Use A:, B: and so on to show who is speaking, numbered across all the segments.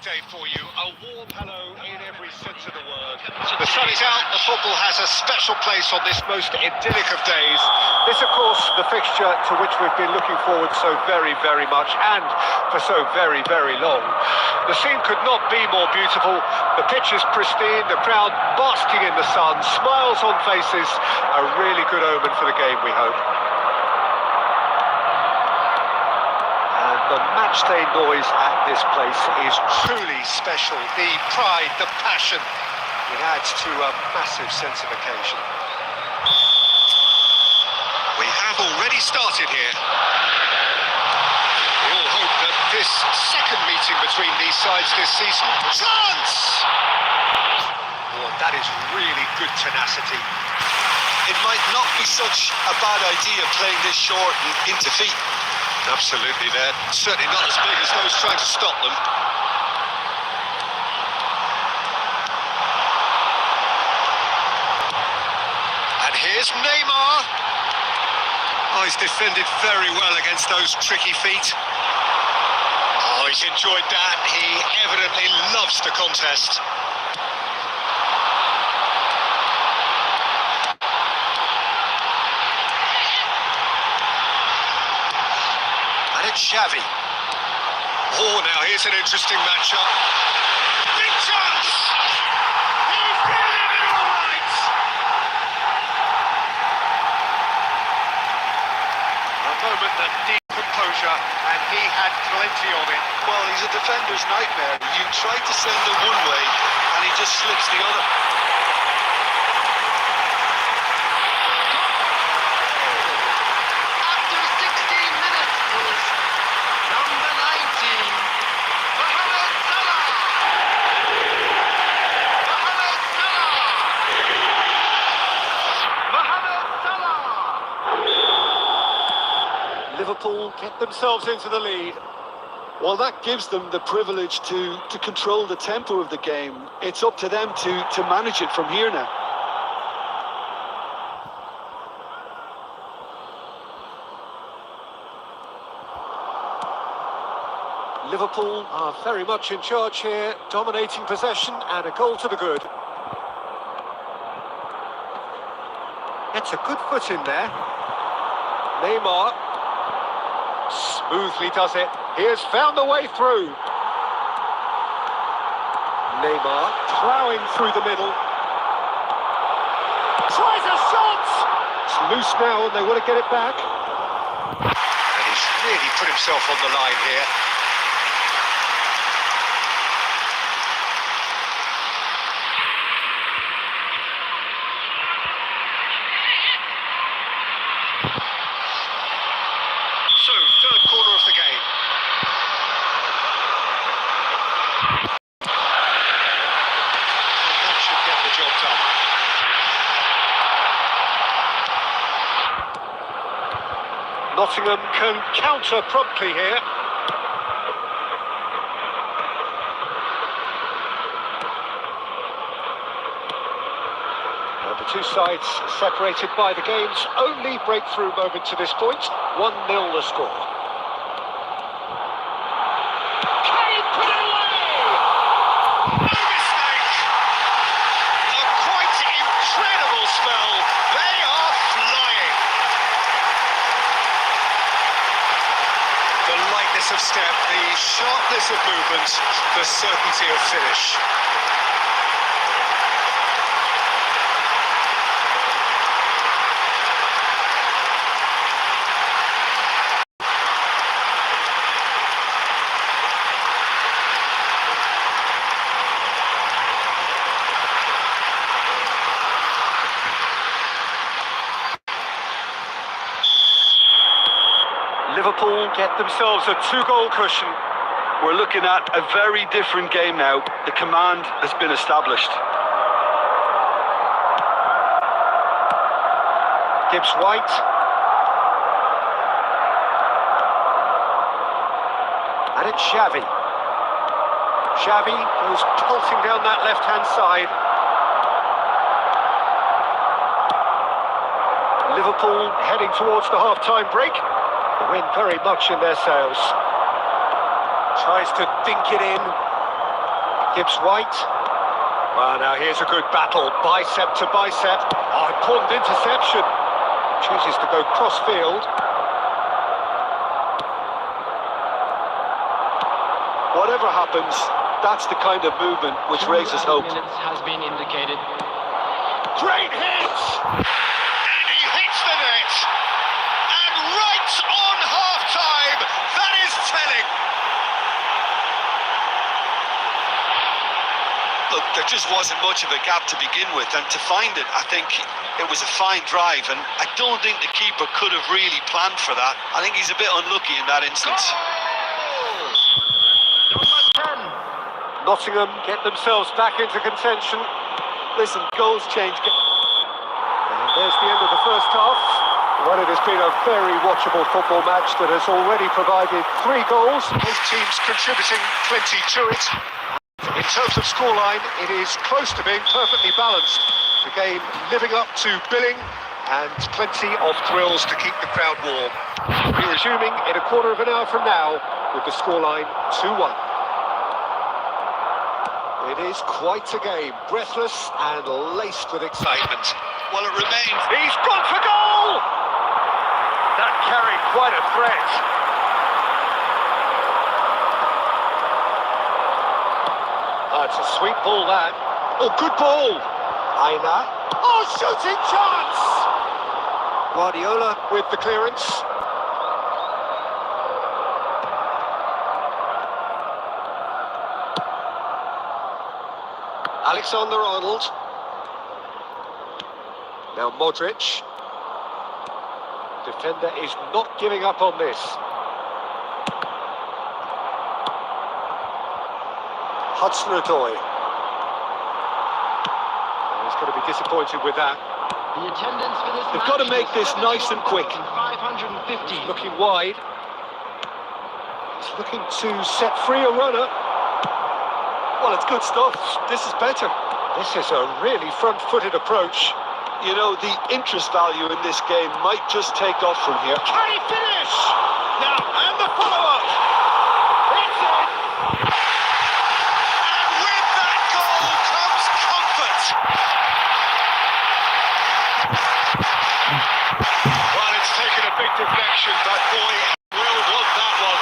A: day for you. A warm hello in every sense of the word. The sun is out, the football has a special place on this most idyllic of days. This, of course, the fixture to which we've been looking forward so very, very much, and for so very, very long. The scene could not be more beautiful. The pitch is pristine, the crowd basking in the sun, smiles on faces. A really good omen for the game, we hope. The matchday noise at this place is truly special. The pride, the passion, it adds to a massive sense of occasion. We have already started here. We all hope that this second meeting between these sides this season... Chance! Oh, that is really good tenacity.
B: It might not be such a bad idea playing this short and into feet.
A: Absolutely, they're certainly not as big as those trying to stop them. And here's Neymar. Oh, he's defended very well against those tricky feet. Oh, he's enjoyed that. He evidently loves the contest. Xavi. Oh, now here's an interesting matchup. Big chance! He's getting it all right! A moment that deep composure, and he had plenty of it.
B: Well, he's a defender's nightmare. You try to send him one way, and he just slips the other.
A: Liverpool get themselves into the lead.
C: Well, that gives them the privilege to control the tempo of the game. It's up to them to manage it from here now.
A: Liverpool are very much in charge here, dominating possession and a goal to the good. Gets a good foot in there. Neymar smoothly does it. He has found the way through. Neymar ploughing through the middle. Tries a shot! It's loose now and they want to get it back. And he's really put himself on the line here. So, third corner of the game. That should get the job done. Nottingham can counter promptly here. The two sides separated by the game's only breakthrough moment to this point. 1-0 the score. Kane put it away! No mistake! A quite incredible spell. They are flying. The lightness of step, the sharpness of movement, the certainty of finish.
C: Liverpool get themselves a 2-goal cushion. We're looking at a very different game now. The command has been established.
A: Gibbs White. And it's Xavi. Xavi goes pulsing down that left-hand side. Liverpool heading towards the half-time break. The wind very much in their sails. Tries to dink it in. Gibbs White. Well, now here's a good battle, bicep to bicep. Oh, important interception. Chooses to go cross-field.
C: Whatever happens, that's the kind of movement which raises hope.
D: Minutes has been indicated.
A: Great hit! And he hits the net! And right on half-time! That is telling!
B: Look, there just wasn't much of a gap to begin with, and to find it, I think it was a fine drive, and I don't think the keeper could have really planned for that. I think he's a bit unlucky in that instance.
A: Nottingham get themselves back into contention.
C: Listen, goals change.
A: And there's the end of the first half. Well, it has been a very watchable football match that has already provided 3 goals. Both teams contributing plenty to it. In terms of scoreline, it is close to being perfectly balanced. The game living up to billing and plenty of thrills to keep the crowd warm. We're resuming in a quarter of an hour from now with the scoreline 2-1. It is quite a game, breathless and laced with excitement.
B: Well, it remains.
A: He's gone for goal! That carried quite a threat. It's a sweet ball, that. Oh, good ball! Aina. Oh, shooting chance! Guardiola with the clearance. Alexander-Arnold. Now Modric. Defender is not giving up on this. Hudson-Odoi. He's going to be disappointed with that.
D: The attendance for this
C: They've got to make this nice and quick.
D: 550.
A: Looking wide. He's looking to set free a runner.
C: Well, it's good stuff. This is better.
A: This is a really front-footed approach.
C: You know, the interest value in this game might just take off from here.
A: Can he finish? Now, and the follow-up. It's in. And with that goal comes comfort. Well, it's taken a big deflection, but boy, will want that one.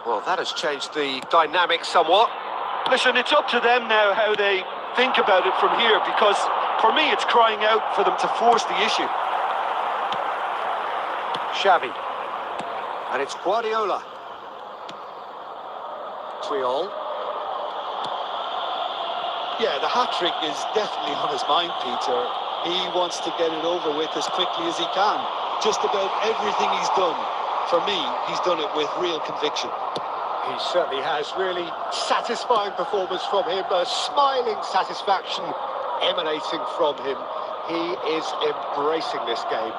A: Well, that has changed the dynamic somewhat.
C: Listen, it's up to them now how they think about it from here, because for me it's crying out for them to force the issue.
A: Xavi. And it's Guardiola. Triol.
C: Yeah, the hat-trick is definitely on his mind, Peter. He wants to get it over with as quickly as he can. Just about everything he's done, for me, he's done it with real conviction.
A: He certainly has. Really satisfying performance from him. A smiling satisfaction emanating from him. He is embracing this game.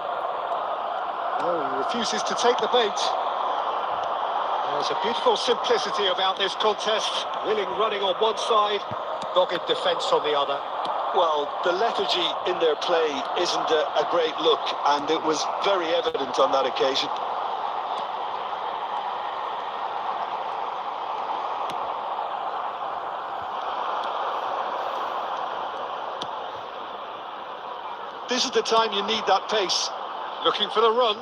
A: Oh, he refuses to take the bait. There's a beautiful simplicity about this contest. Willing running on one side, dogged defence on the other.
C: Well, the lethargy in their play isn't a great look, and it was very evident on that occasion. This is the time you need that pace.
A: Looking for the run.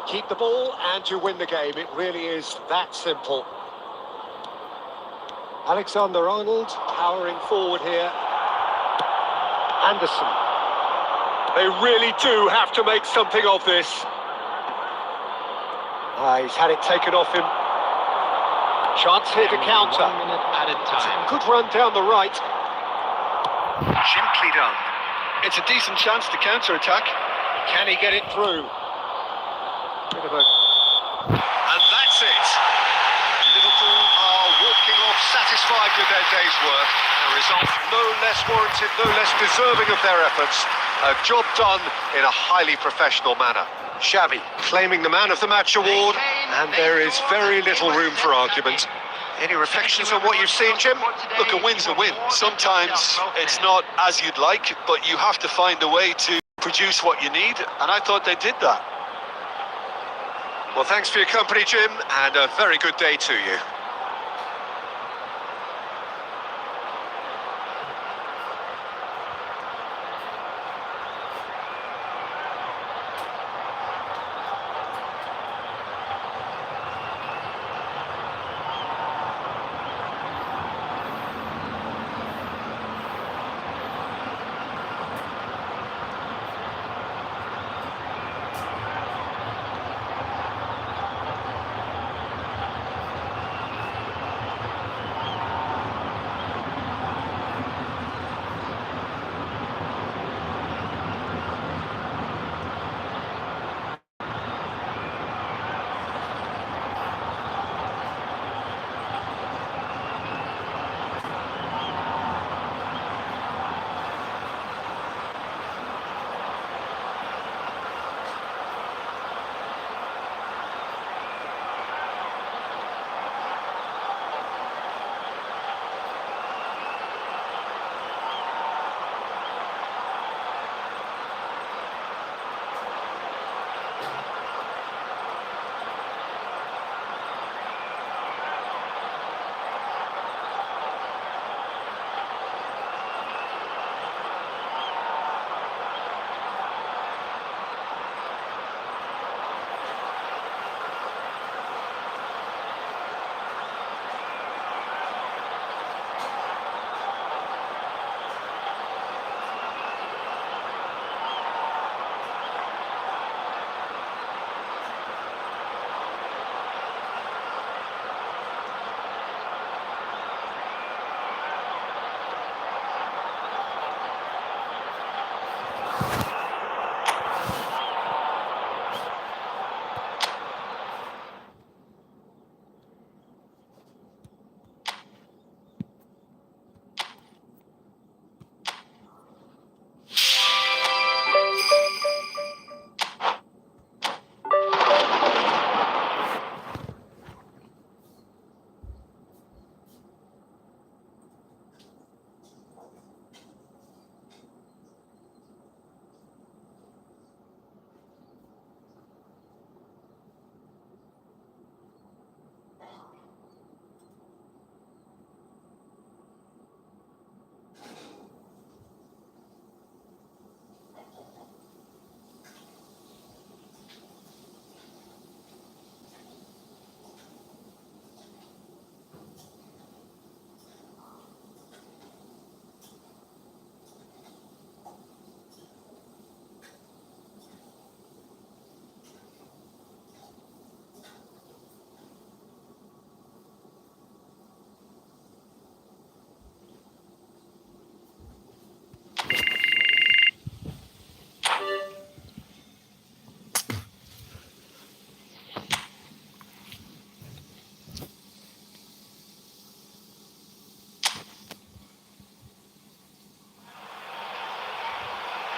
A: Keep the ball and you win the game. It really is that simple. Alexander-Arnold powering forward here. Anderson. They really do have to make something of this. He's had it taken off him. Chance here to counter.
D: 1 minute added time.
A: Good run down the right.
E: Gently done.
C: It's a decent chance to counter-attack.
A: Can he get it through? Bit of a... And that's it. Liverpool are walking off satisfied with their day's work. A result no less warranted, no less deserving of their efforts. A job done in a highly professional manner. Xavi claiming the Man of the Match award, and there is very little room for argument. Any reflections on what you've seen, Jim?
B: Look, a win's a win. Sometimes it's not as you'd like, but you have to find a way to produce what you need, and I thought they did that.
A: Well, thanks for your company, Jim, and a very good day to you.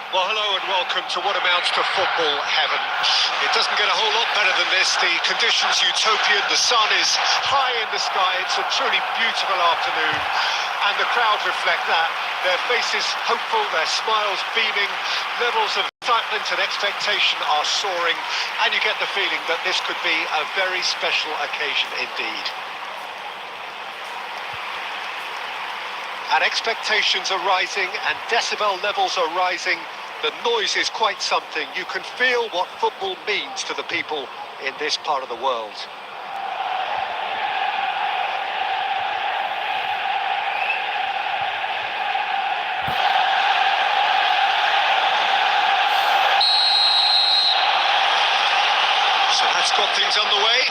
A: Well, hello and welcome to what amounts to football heaven. It doesn't get a whole lot better than this. The conditions utopian, the sun is high in the sky, it's a truly beautiful afternoon, and the crowd reflect that. Their faces hopeful, their smiles beaming, levels of excitement and expectation are soaring, and you get the feeling that this could be a very special occasion indeed. And expectations are rising and decibel levels are rising. The noise is quite something. You can feel what football means to the people in this part of the world. So that's got things underway.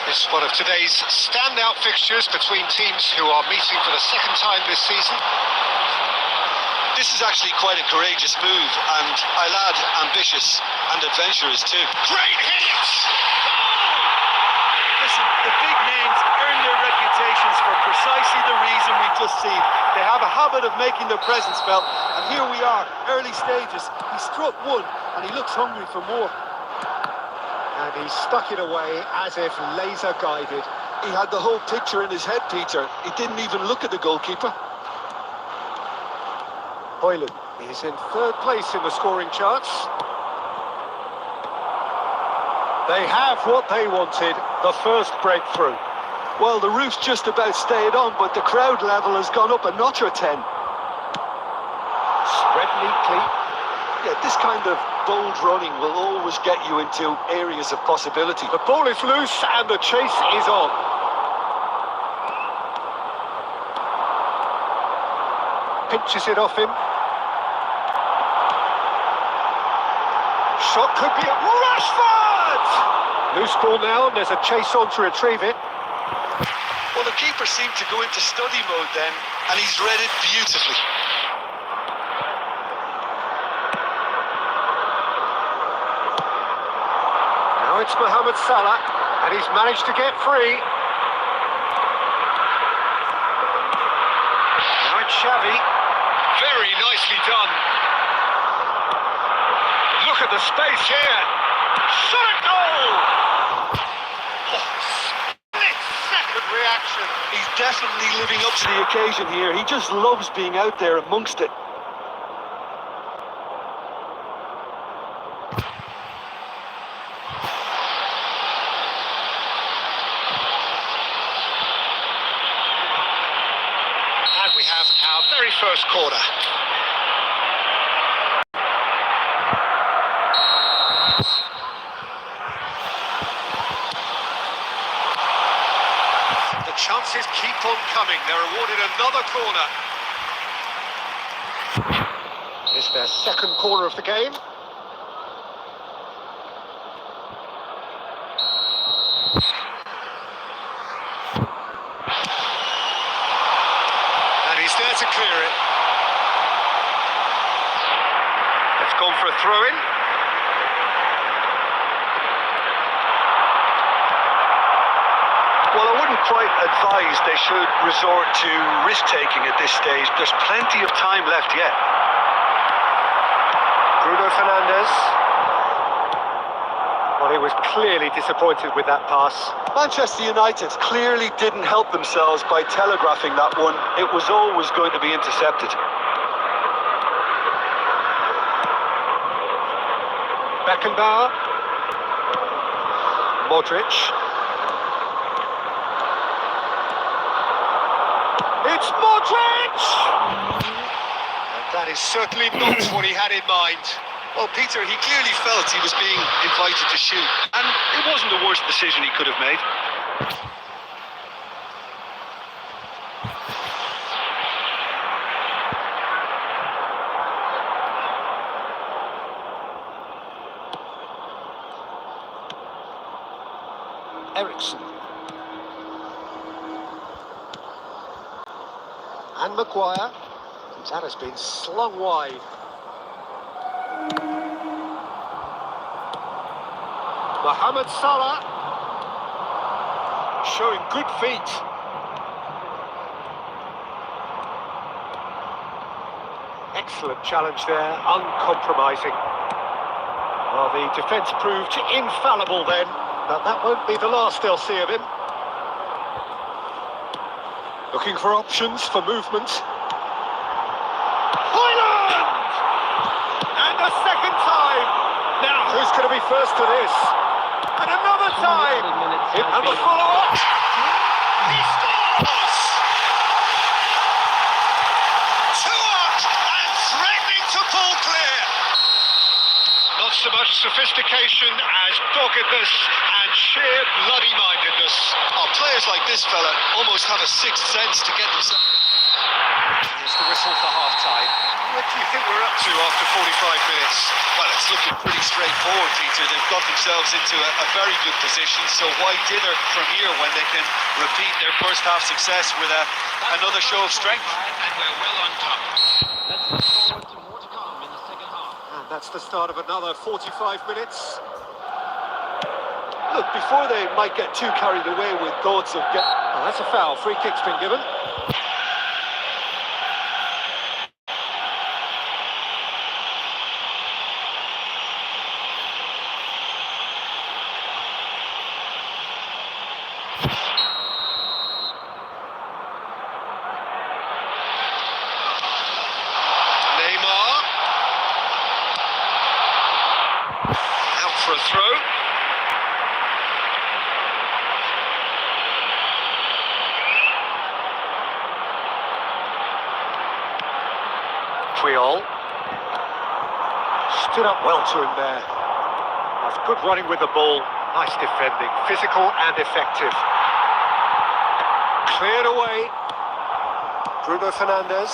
A: It's one of today's standout fixtures between teams who are meeting for the second time this season.
B: This is actually quite a courageous move, and I'll add ambitious and adventurous too.
A: Great hit!
C: Listen, the big names earn their reputations for precisely the reason we've just seen. They have a habit of making their presence felt, and here we are, early stages. He struck one, and he looks hungry for more.
A: And he stuck it away as if laser guided.
C: He had the whole picture in his head, Peter. He didn't even look at the goalkeeper.
A: Hoyland is in third place in the scoring charts. They have what they wanted, the first breakthrough.
C: Well, the roof's just about stayed on, but the crowd level has gone up a notch or 10.
A: Spread neatly.
C: Yeah, this kind of bold running will always get you into areas of possibility.
A: The ball is loose and the chase is on. Pinches it off him. Shot could be a Rashford! Loose ball now, and there's a chase on to retrieve it.
B: Well, the keeper seemed to go into study mode then, and he's read it beautifully.
A: Now it's Mohamed Salah, and he's managed to get free. Now it's Xavi. Very nicely done. Look at the space here. Shot a goal! Oh, split-second reaction.
C: He's definitely living up to the occasion here. He just loves being out there amongst it.
A: And we have our very first corner. The chances keep on coming. They're awarded another corner. It's their second corner of the game. And he's there to clear it. It's gone for a throw-in.
C: Well, I wouldn't quite advise they should resort to risk-taking at this stage. There's plenty of time left yet.
A: Bruno Fernandes. Well, he was clearly disappointed with that pass.
C: Manchester United clearly didn't help themselves by telegraphing that one. It was always going to be intercepted.
A: Beckenbauer. Modric. It's Modric! And that is certainly not what he had in mind.
B: Well, Peter, he clearly felt he was being invited to shoot, and it wasn't the worst decision he could have made.
A: Ericsson. And Maguire. That has been slung wide. Mohamed Salah. Showing good feet. Excellent challenge there, uncompromising. Well, the defence proved infallible then, but that won't be the last they'll see of him. Looking for options for movement. Hoyland! And a second time! Now, who's going to be first to this? And another time! And the follow-up! He scores! 2 up and threatening to pull clear! Not so much sophistication as doggedness and sheer bloody-mindedness.
B: Oh, players like this fella almost have a sixth sense to get themselves.
A: Here's the whistle for half-time. What do you think we're up to after 45 minutes?
B: Well, it's looking pretty straightforward, Peter. They've got themselves into a very good position, so why dither from here when they can repeat their first half success with another show of strength?
D: And we're well on top. Let's look forward to more to come in the second half.
A: And that's the start of another 45 minutes.
C: Look, before they might get too carried away with thoughts of get...
A: Oh, that's a foul. Free kick's been given. For a throw. Puyol stood up well to him there. That's good running with the ball. Nice defending, physical and effective. Cleared away. Bruno Fernandes.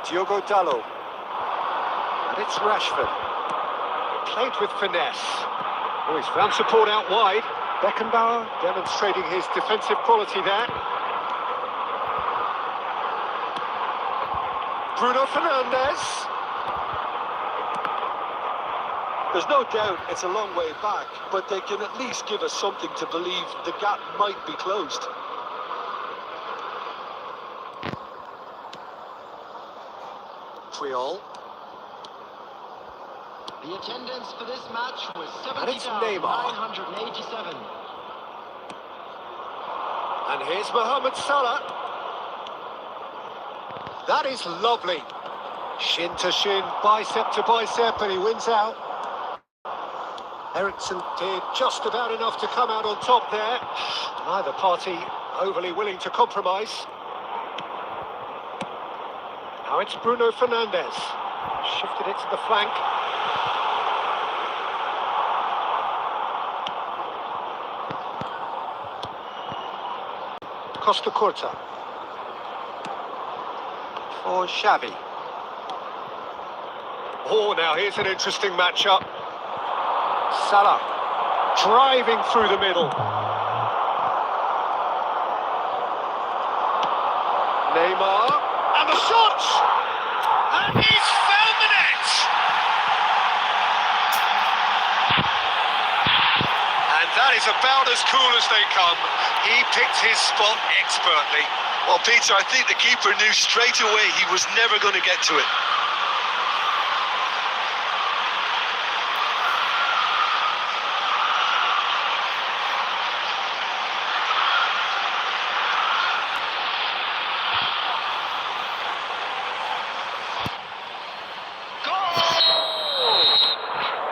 A: Diogo Dalot. And it's Rashford. Played with finesse. Oh, he's found support out wide. Beckenbauer demonstrating his defensive quality there. Bruno Fernandes.
C: There's no doubt it's a long way back, but they can at least give us something to believe the gap might be closed.
A: Puyol.
D: The attendance for this match was
A: And it's Neymar.
D: 70,987.
A: And here's Mohamed Salah. That is lovely. Shin to shin, bicep to bicep, and he wins out. Eriksen did just about enough to come out on top there. Neither party overly willing to compromise. Now it's Bruno Fernandes. Shifted it to the flank. Costa Curta for Xavi. Oh, now here's an interesting matchup. Salah driving through the middle. Neymar, and the shot! And he's found the net! And that is about as cool as they come. He picked his spot expertly.
B: Well, Peter, I think the keeper knew straight away he was never going to get to it.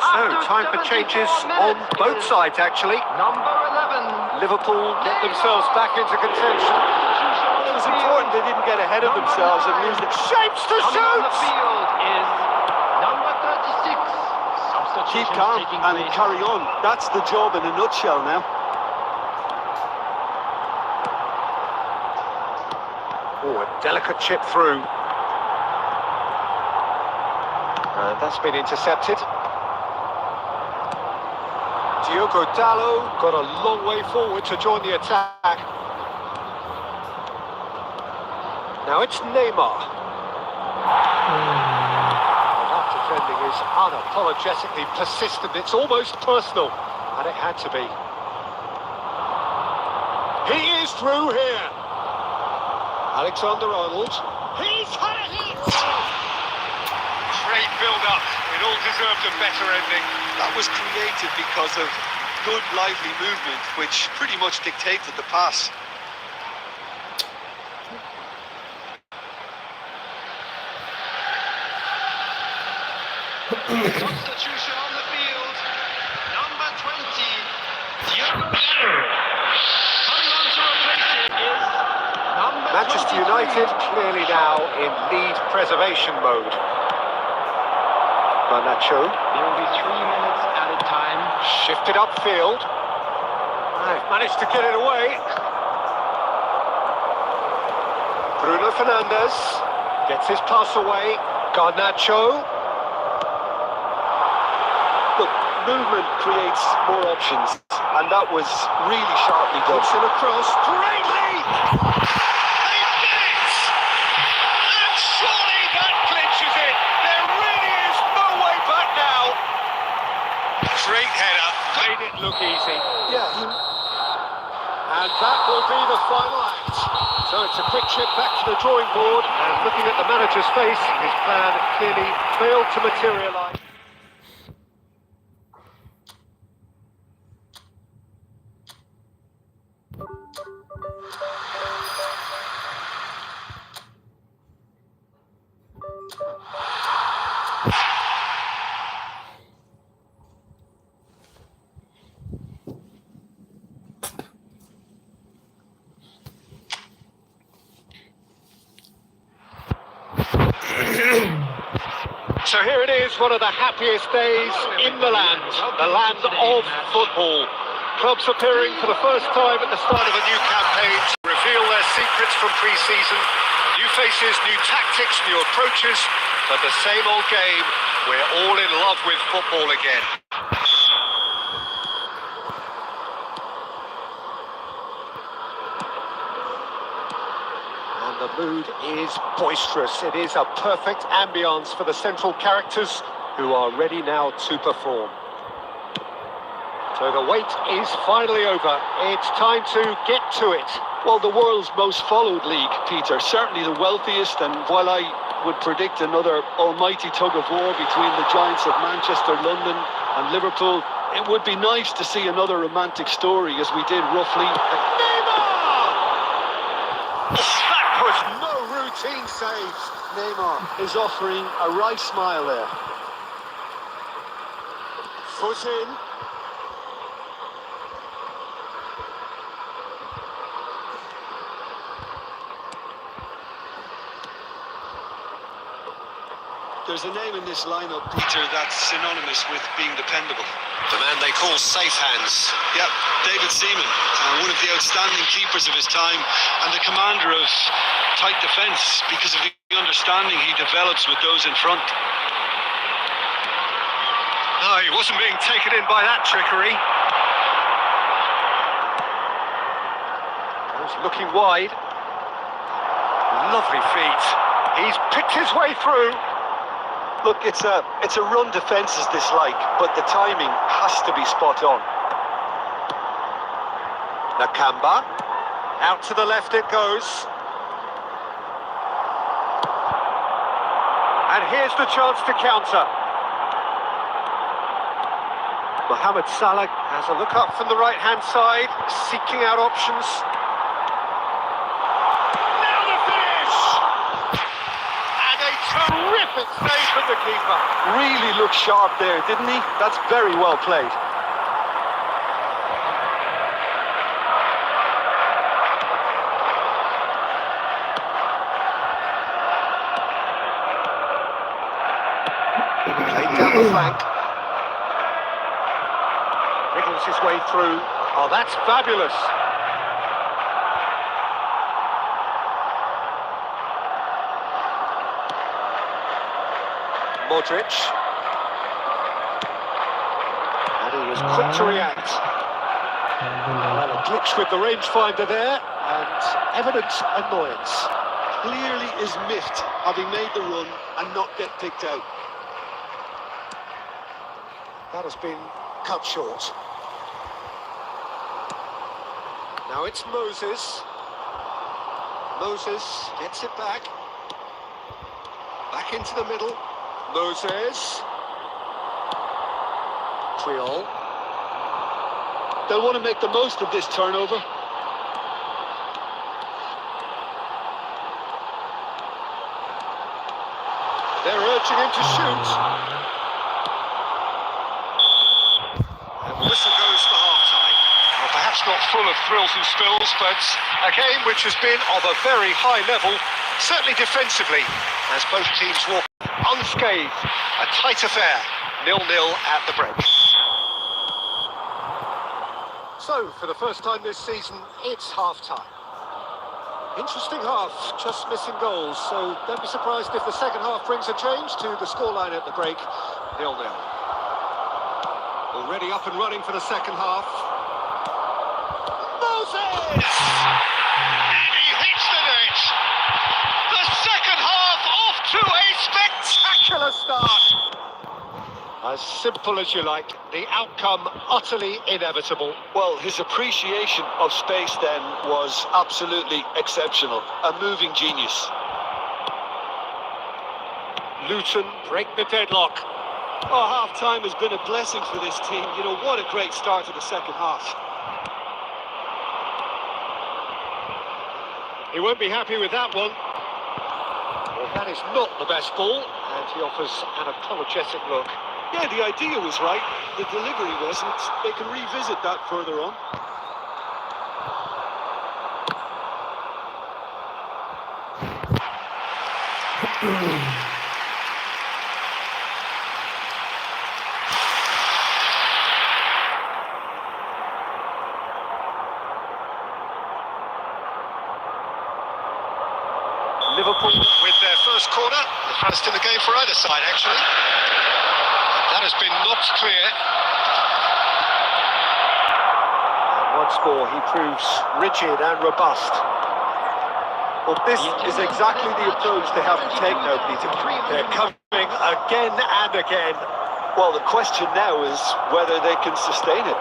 A: So, time for changes on both sides, actually.
D: Number 11.
A: Liverpool get themselves back into contention.
C: It was important they didn't get ahead of themselves and lose it.
A: Shapes to
D: Coming on the
A: shoot!
D: field is number 36. Substitutions
C: Keep calm
D: taking
C: and
D: place.
C: carry on. That's the job in a nutshell now.
A: Oh, a delicate chip through. And that's been intercepted. Diogo Dalot got a long way forward to join the attack. Now it's Neymar. That defending is unapologetically persistent. It's almost personal, and it had to be. He is through here. Alexander-Arnold. He's had a hit! Great build-up. It all deserved a better ending.
B: That was created because of good, lively movement, which pretty much dictated the pass.
D: Substitution on the field. Number 20. Diogo Dalot. Coming on to replace him is number
A: Manchester
D: 23.
A: United clearly now in lead preservation mode. Garnacho
D: There will be 3 minutes added time.
A: shifted upfield. They've managed to get it away. Bruno Fernandes gets his pass away. Garnacho.
C: Look, movement creates more options, and that was really sharply done.
A: Puts it across. Great lead! They did it! final act. So it's a quick trip back to the drawing board, and looking at the manager's face, his plan clearly failed to materialise. So here it is, one of the happiest days in the land of football. Clubs appearing for the first time at the start of a new campaign to reveal their secrets from pre-season. New faces, new tactics, new approaches, but the same old game. We're all in love with football again. The mood is boisterous. It is a perfect ambience for the central characters who are ready now to perform. So the wait is finally over. It's time to get to it.
C: Well, the world's most followed league, Peter, certainly the wealthiest, and while I would predict another almighty tug of war between the giants of Manchester, London and Liverpool, it would be nice to see another romantic story as we did roughly.
A: That was no routine saves.
C: Neymar is offering a right smile there.
A: Foot in.
C: There's a name in this lineup, Peter, that's synonymous with being dependable.
B: The man they call safe hands.
C: Yep, David Seaman, one of the outstanding keepers of his time and the commander of tight defence because of the understanding he develops with those in front.
A: No, he wasn't being taken in by that trickery. He's looking wide. Lovely feet. He's picked his way through.
C: Look, it's a run defence is dislike, but the timing has to be spot on.
A: Nakamba. Out to the left it goes. And here's the chance to counter. Mohamed Salah has a look up from the right-hand side, seeking out options. Now the finish! And a terrific save from the keeper.
C: Really looked sharp there, didn't he? That's very well played.
A: Played down the flank. Wriggles his way through. Oh, that's fabulous. Modric. And he was quick to react. Well, a glitch with the rangefinder there, and evident annoyance.
C: Clearly is miffed, having made the run and not get picked out.
A: That has been cut short. Now it's Moses. Moses gets it back. Back into the middle. Moses. Triol.
C: They'll want to make the most of this turnover.
A: They're urging him to shoot. And the whistle goes for half-time. Well, perhaps not full of thrills and spills, but a game which has been of a very high level, certainly defensively, as both teams walk unscathed. A tight affair, 0-0 at the break. So, for the first time this season, it's half-time. Interesting half, just missing goals, so don't be surprised if the second half brings a change to the scoreline at the break, 0-0. Already up and running for the second half. Moses! And he hits the net! The second half off to a spectacular start! As simple as you like, the outcome utterly inevitable.
B: Well, his appreciation of space then was absolutely exceptional. A moving genius.
A: Luton break the deadlock.
C: Oh, half-time has been a blessing for this team. You know, what a great start to the second half.
A: He won't be happy with that one. Well, that is not the best ball, and he offers an apologetic look.
C: Yeah, the idea was right. The delivery wasn't. They can revisit that further on.
A: Liverpool with their first corner. The first in the game for either side, actually. That has been knocked clear. And once more, he proves rigid and robust.
C: Well, this is exactly the approach they have to take now, Peter.
A: They're coming again and again.
B: Well, the question now is whether they can sustain it.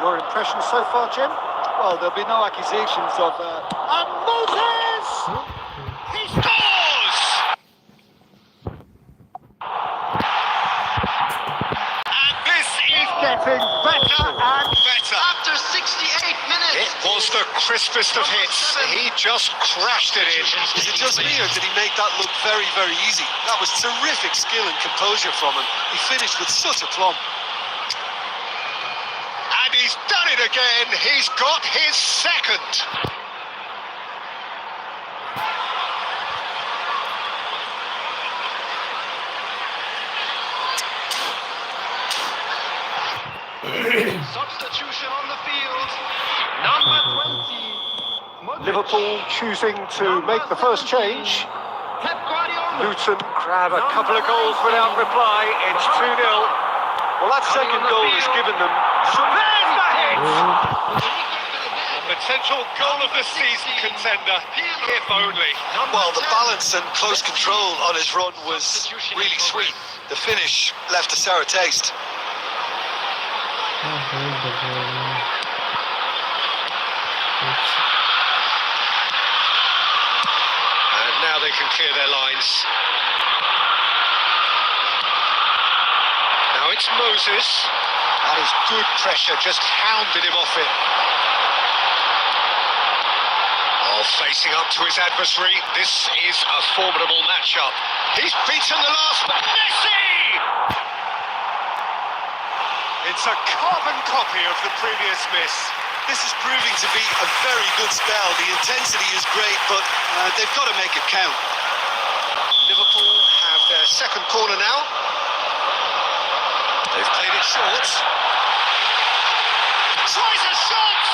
A: Your impression so far, Jim?
C: Well, there'll be no accusations of...
A: And Moses! He scores! And this is getting better and better.
D: After 68 minutes.
A: It was the crispest of hits. He just crashed it in.
B: Is it just me, or did he make that look very, very easy? That was terrific skill and composure from him. He finished with such aplomb.
A: And he's done it again. He's got his second.
D: Substitution on the field. Number 20.
A: Liverpool choosing to make the first change.
D: Pep Guardiola.
A: Luton grab a couple of goals without reply. It's 2-0.
B: Well, that second goal has given them...
A: There's the hit! Potential goal of the season contender, if only.
B: Well, the balance and close control on his run was really sweet. The finish left a sour taste.
A: And now they can clear their lines. Now it's Moses. That is good pressure, just hounded him off it. Oh, facing up to his adversary. This is a formidable matchup. He's beaten the last man. Messi! It's a carbon copy of the previous miss.
B: This is proving to be a very good spell. The intensity is great, but they've got to make it count.
A: Liverpool have their second corner now. They've played it short. Tries a shot!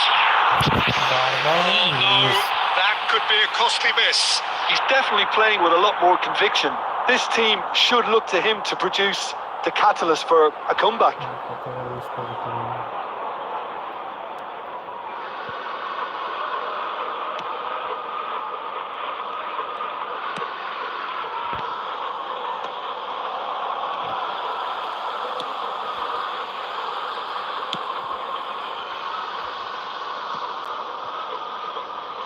A: Oh no, that could be a costly miss.
B: He's definitely playing with a lot more conviction. This team should look to him to produce the catalyst for a comeback.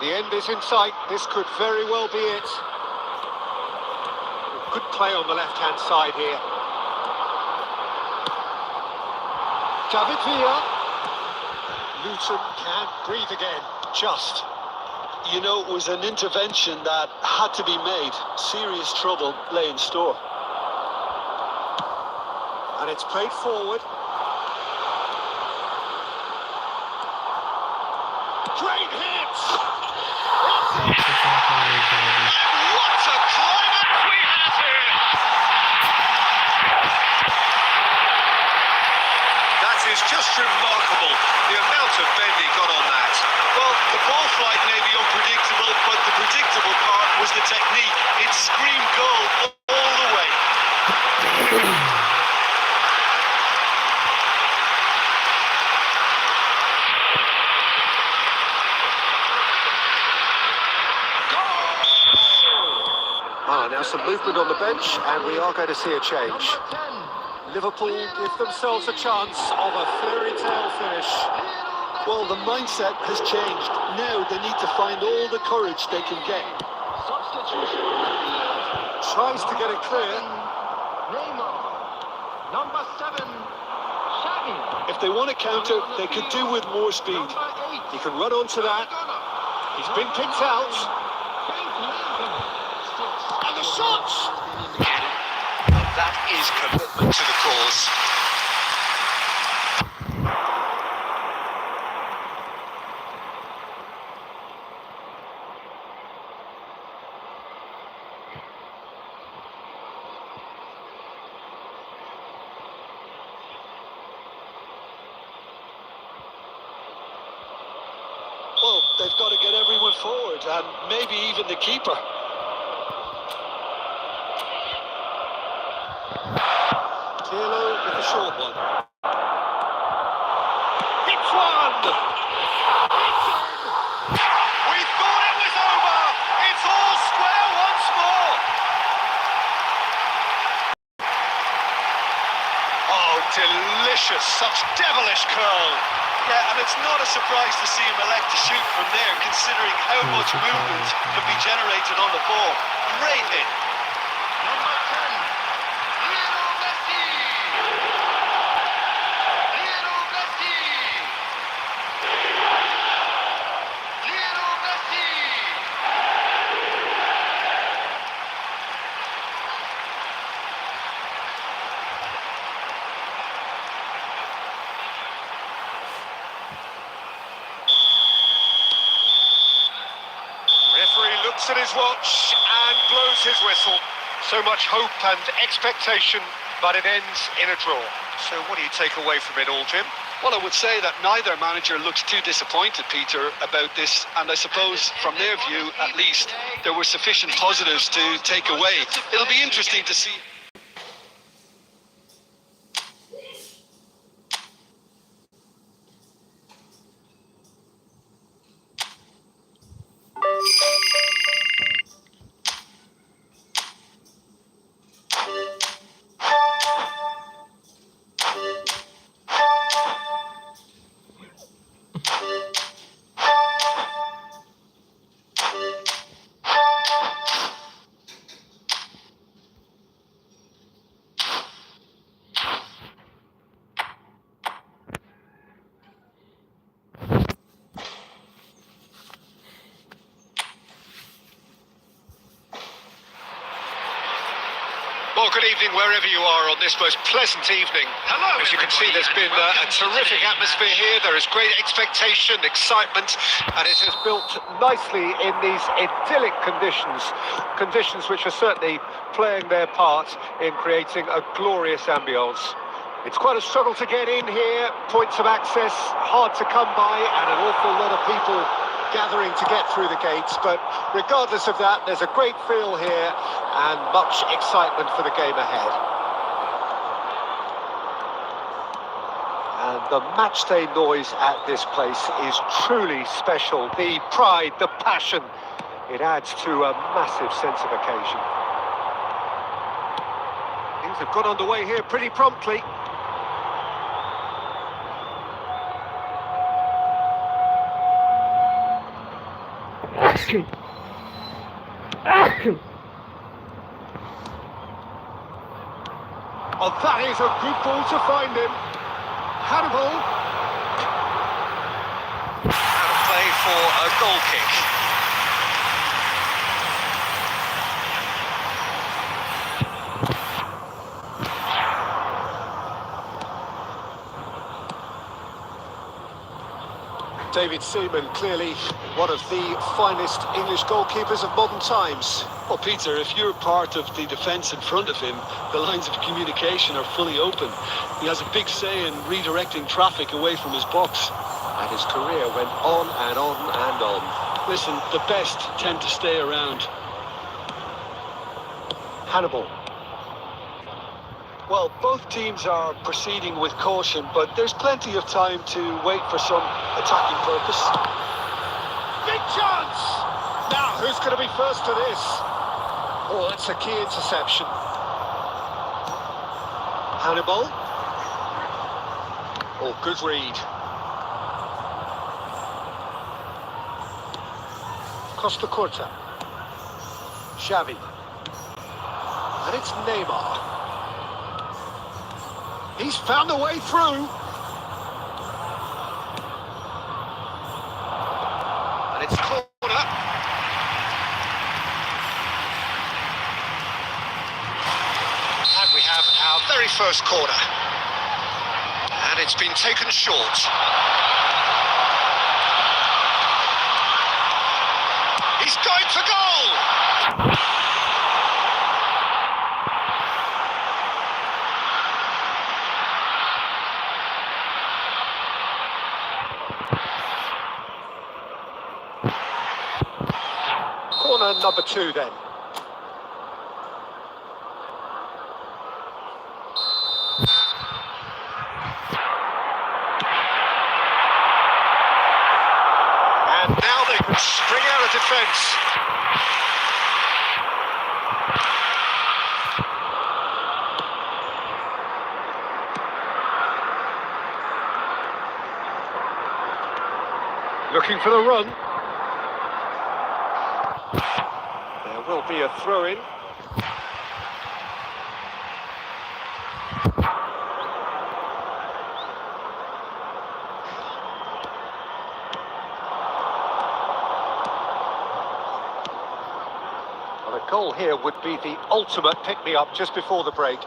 A: The end is in sight. This could very well be it. Good play on the left-hand side here. David Villa. Luton can't breathe again. Just.
B: You know, it was an intervention that had to be made. Serious trouble lay in store.
A: And it's played forward. Great hit! And what a climax we have here! That is just remarkable, the amount of bend he got on that.
B: Well, the ball flight may be unpredictable, but the predictable part was the technique. It screamed goal all the way.
A: Now some movement on the bench, and we are going to see a change. Liverpool give themselves a chance of a fairy tale finish.
C: Well, the mindset has changed. Now they need to find all the courage they can get.
A: Tries to get it clear.
D: Number 7, Xavi.
C: If they want to counter, they could do with more speed.
D: Number 8,
A: He can run onto that. He's been picked out. And the shots!
B: That is commitment to the cause.
C: Well, they've got to get everyone forward, and maybe even the keeper. Pirlo with the short one.
A: It's one!
B: We thought it was over. It's all square once more.
A: Oh, delicious. Such devilish curl.
B: Yeah, and it's not a surprise to see him elect to shoot from there, considering how much movement can be generated on the ball. Great hit.
D: Number 10, Lionel Messi. Lionel Messi. Lionel Messi.
A: Referee looks at his watch and blows his whistle. So much hope and expectation, but it ends in a draw. So what do you take away from it all, Jim?
C: Well, I would say that neither manager looks too disappointed, Peter, about this, and I suppose from their view, at least, there were sufficient positives to take away. It'll be interesting to see.
A: Well, good evening wherever you are on this most pleasant evening.
D: Hello,
A: As you can see,
D: everybody,
A: there's been
D: and welcome
A: a
D: to
A: terrific
D: today's
A: atmosphere
D: match.
A: here. There is great expectation, excitement, and it has built nicely in these idyllic conditions. Conditions which are certainly playing their part in creating a glorious ambience. It's quite a struggle to get in here, points of access hard to come by, and an awful lot of people gathering to get through the gates, but regardless of that, there's a great feel here and much excitement for the game ahead. And the matchday noise at this place is truly special. The pride, the passion, it adds to a massive sense of occasion. Things have got underway here pretty promptly. Oh, that is a good ball to find him. Hannibal.
B: Out of play for a goal kick.
A: David Seaman, clearly one of the finest English goalkeepers of modern times.
C: Well, Peter, if you're part of the defence in front of him, the lines of communication are fully open. He has a big say in redirecting traffic away from his box.
A: And his career went on and on and on.
C: Listen, the best tend to stay around.
A: Hannibal.
C: Well, both teams are proceeding with caution, but there's plenty of time to wait for some attacking purpose.
A: Big chance! Now, who's going to be first to this? Oh, that's a key interception. Hannibal. Oh, good read. Costa Curta. Xavi. And it's Neymar. He's found a way through. And it's corner. And we have our very first corner. And it's been taken short. He's going for goal! Corner number 2 then. And now they can spring out of defence. Looking for the run. There will be a throw-in. Well, a goal here would be the ultimate pick-me-up just before the break.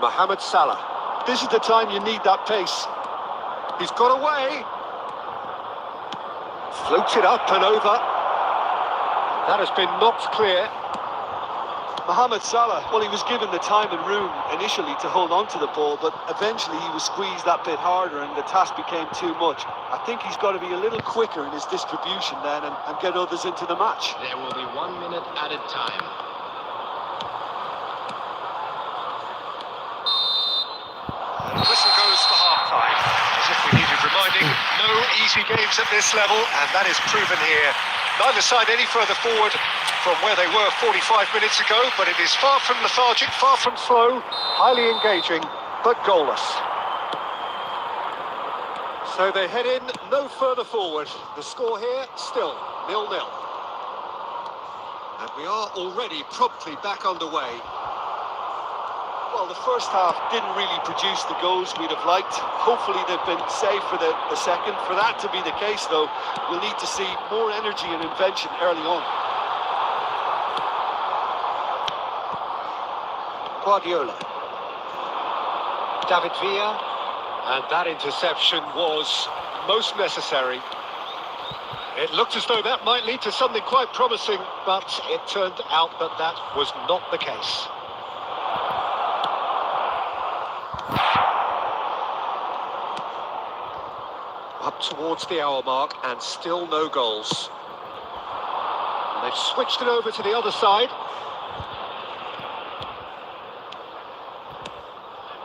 A: Mohamed Salah.
C: This is the time you need that pace.
A: He's got away. Floats it up and over. That has been knocked clear.
C: Mohamed Salah, well, he was given the time and room initially to hold on to the ball, but eventually he was squeezed that bit harder and the task became too much. I think he's got to be a little quicker in his distribution then and get others into the match.
D: There will be 1 minute added time.
A: The whistle goes for half-time. As if we needed reminding, no easy games at this level, and that is proven here. Neither side any further forward from where they were 45 minutes ago, but it is far from lethargic, far from slow, highly engaging, but goalless. So they head in no further forward. The score here, still 0-0. And we are already promptly back underway.
C: Well, the first half didn't really produce the goals we'd have liked. Hopefully they've been saved for the second. For that to be the case, though, we'll need to see more energy and invention early on.
A: Guardiola. David Villa. And that interception was most necessary. It looked as though that might lead to something quite promising, but it turned out that that was not the case. Up towards the hour mark and still no goals. And they've switched it over to the other side.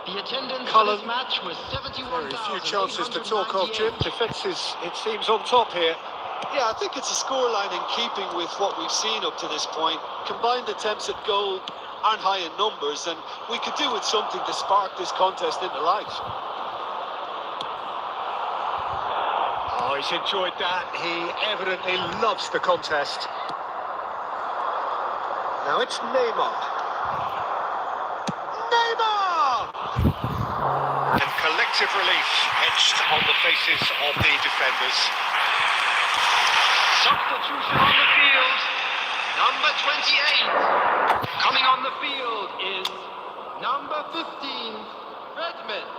D: The attendance for
A: Cullen.
D: this match was 71,000.
A: Very few chances to talk of, Jim. Defence is, it seems, on top here.
C: Yeah, I think it's a scoreline in keeping with what we've seen up to this point. Combined attempts at goal aren't high in numbers, and we could do with something to spark this contest into life.
A: Oh, he's enjoyed that. He evidently loves the contest. Now it's Neymar. Neymar! And collective relief etched on the faces of the defenders.
D: Substitution on the field. Number 28. Coming on the field is number 15, Redmond.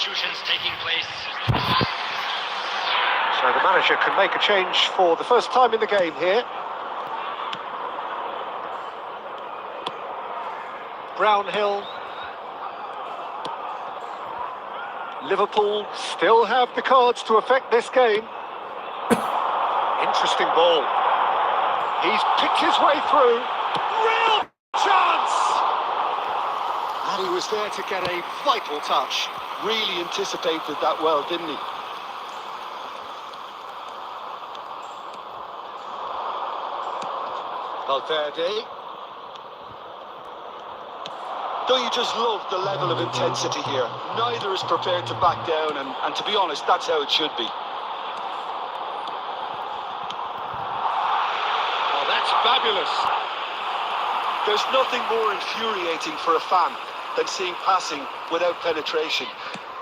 D: substitutions taking place.
A: So the manager can make a change for the first time in the game here. Brownhill. Liverpool still have the cards to affect this game. Interesting ball. He's picked his way through. Real chance!
C: And he was there to get a vital touch. Really anticipated that well, didn't he?
A: Valverde.
C: Don't you just love the level of intensity here? Neither is prepared to back down, and to be honest, that's how it should be.
A: Oh, that's fabulous.
C: There's nothing more infuriating for a fan than seeing passing without penetration.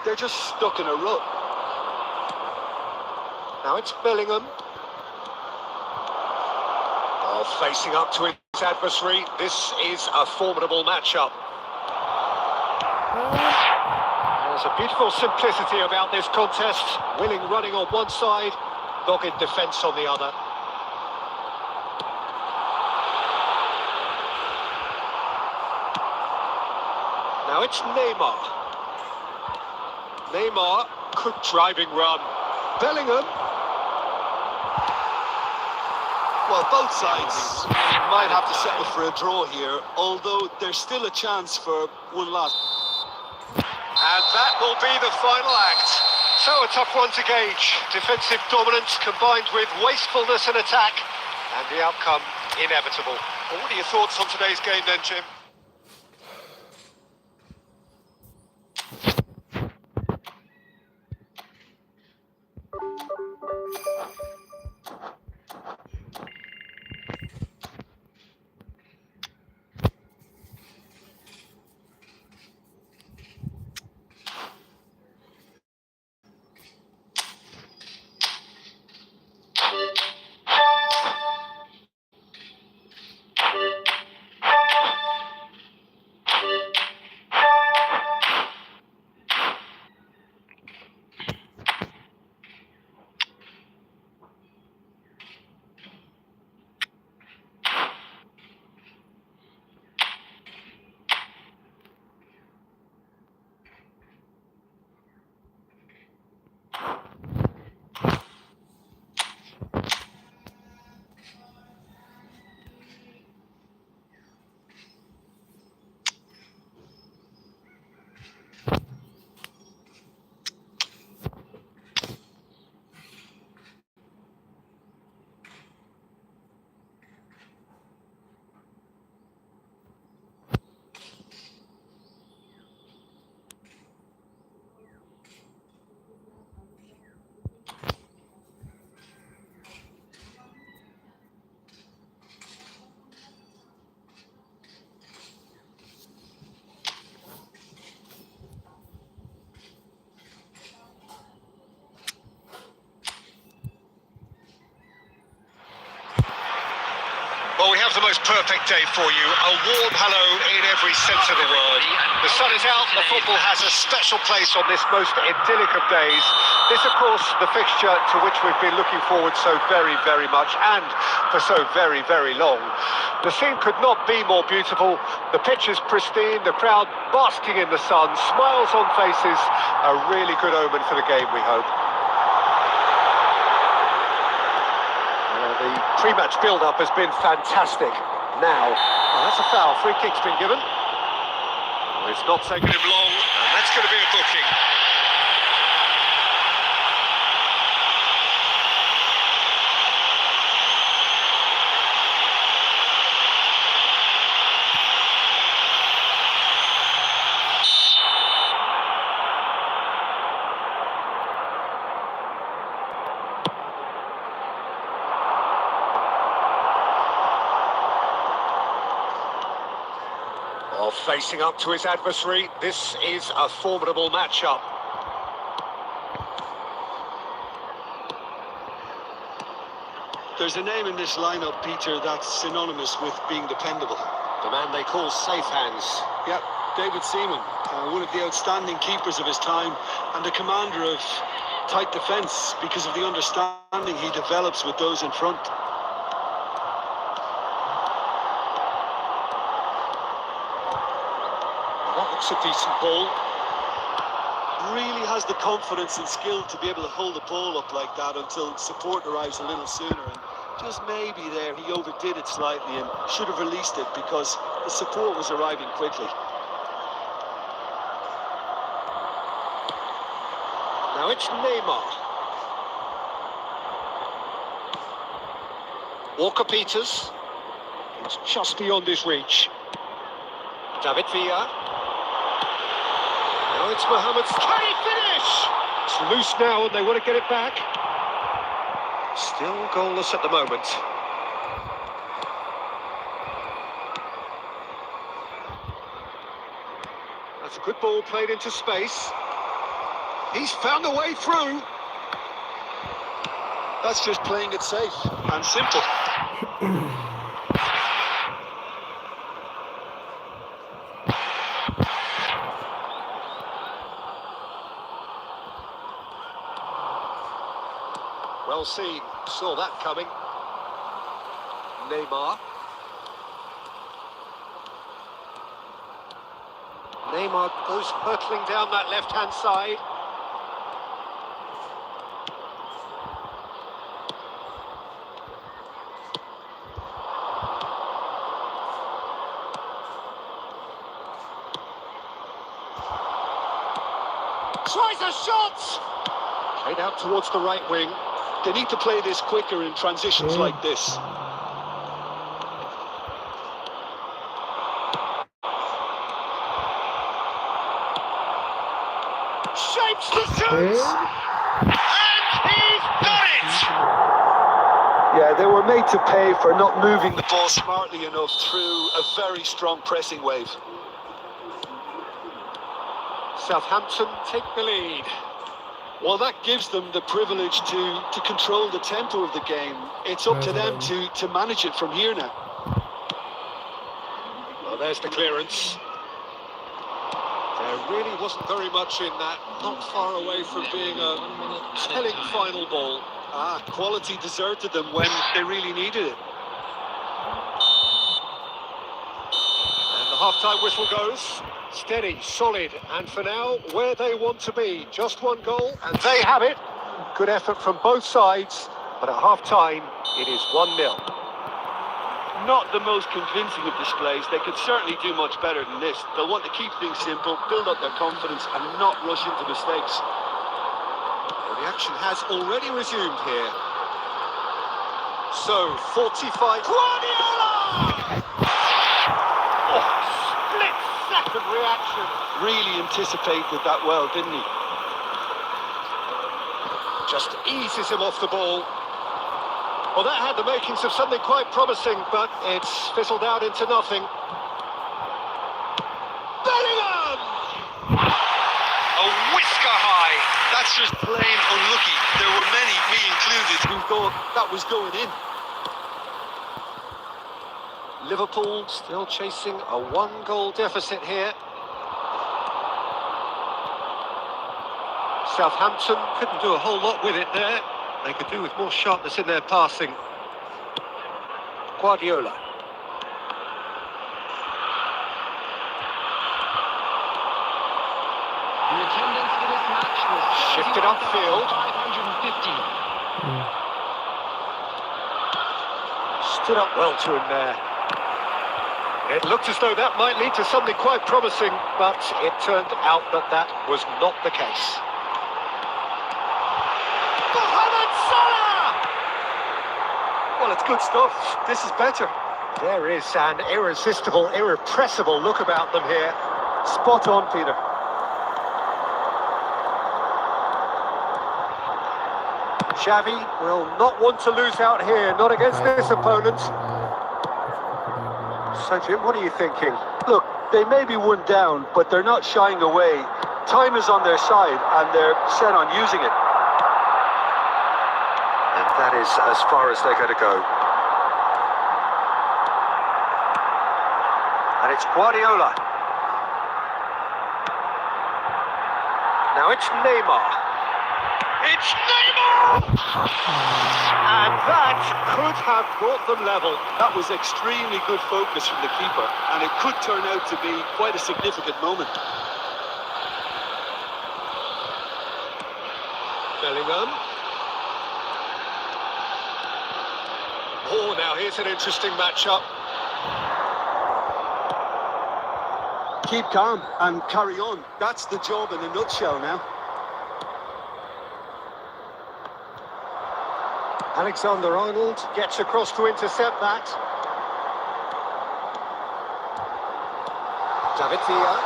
C: They're just stuck in a rut.
A: Now it's Bellingham. Oh, facing up to his adversary. This is a formidable matchup. There's a beautiful simplicity about this contest. Willing running on one side, dogged defence on the other. Now it's Neymar. Neymar, good driving run. Bellingham.
C: Well, both sides might have to settle for a draw here, although there's still a chance for one last.
A: And that will be the final act. So a tough one to gauge. Defensive dominance combined with wastefulness in attack, and the outcome inevitable. Well, what are your thoughts on today's game then, Jim? Well, we have the most perfect day for you. A warm hello in every sense of the word. The sun is out, the football has a special place on this most idyllic of days. This, of course, the fixture to which we've been looking forward so very, very much, and for so very, very long. The scene could not be more beautiful. The pitch is pristine, the crowd basking in the sun, smiles on faces. A really good omen for the game, we hope. The pre-match build-up has been fantastic. Now, that's a foul. Free kick's been given. Well, it's not taken him long, and that's going to be a booking. Facing up to his adversary, this is a formidable matchup.
C: There's a name in this lineup, Peter, that's synonymous with being dependable.
A: The man they call safe hands.
C: Yep, David Seaman, one of the outstanding keepers of his time and the commander of tight defence because of the understanding he develops with those in front.
A: That looks a decent ball.
C: Really has the confidence and skill to be able to hold the ball up like that until support arrives a little sooner. And just maybe there he overdid it slightly and should have released it because the support was arriving quickly.
A: Now it's Neymar. Walker Peters. It's just beyond his reach. David Villa. Now it's Mohamed's. Can he finish? It's loose now and they want to get it back. Still goalless at the moment. That's a good ball played into space. He's found a way through.
C: That's just playing it safe and simple.
A: Well seen, saw that coming. Neymar. Neymar goes hurtling down that left-hand side. Tries a shot! Played out towards the right wing.
C: They need to play this quicker in transitions like this.
A: Shapes the shoot! And he's got it!
C: Yeah, they were made to pay for not moving the ball smartly enough through a very strong pressing wave.
A: Southampton take the lead.
C: Well, that gives them the privilege to control the tempo of the game. It's up to them to manage it from here now.
A: Well, there's the clearance. There really wasn't very much in that. Not far away from being a telling final ball.
C: Quality deserted them when they really needed it.
A: And the half-time whistle goes. Steady, solid, and for now, where they want to be. Just one goal, and they have it. Good effort from both sides, but at half-time, it is 1-0.
C: Not the most convincing of displays. They could certainly do much better than this. They'll want to keep things simple, build up their confidence, and not rush into mistakes.
A: Well, the action has already resumed here. So, 45... Guardiola! Split-second reaction.
C: Really anticipated that well, didn't he?
A: Just eases him off the ball. Well, that had the makings of something quite promising, but it's fizzled out into nothing. Bellingham!
B: A whisker high. That's just plain unlucky. There were many, me included,
C: Who thought that was going in?
A: Liverpool still chasing a one-goal deficit here. Southampton couldn't do a whole lot with it there. They could do with more sharpness in their passing. Guardiola.
D: The attendance for this match was
A: Shifted upfield.
D: 550.
A: Stood up well to him there. It looked as though that might lead to something quite promising, but it turned out that that was not the case. Mohamed Salah!
C: Well, it's good stuff. This is better.
A: There is an irresistible, irrepressible look about them here.
C: Spot on, Peter.
A: Xavi will not want to lose out here, not against this opponent. So, Jim, what are you thinking?
C: Look, they may be one down, but they're not shying away. Time is on their side, and they're set on using it.
A: And that is as far as they're going to go. And it's Guardiola. Now it's Neymar. It's Neymar! And that could have brought them level.
C: That was extremely good focus from the keeper, and it could turn out to be quite a significant moment.
A: Bellingham. Oh, now here's an interesting matchup.
C: Keep calm and carry on. That's the job in a nutshell now.
A: Alexander-Arnold gets across to intercept that. David Villa.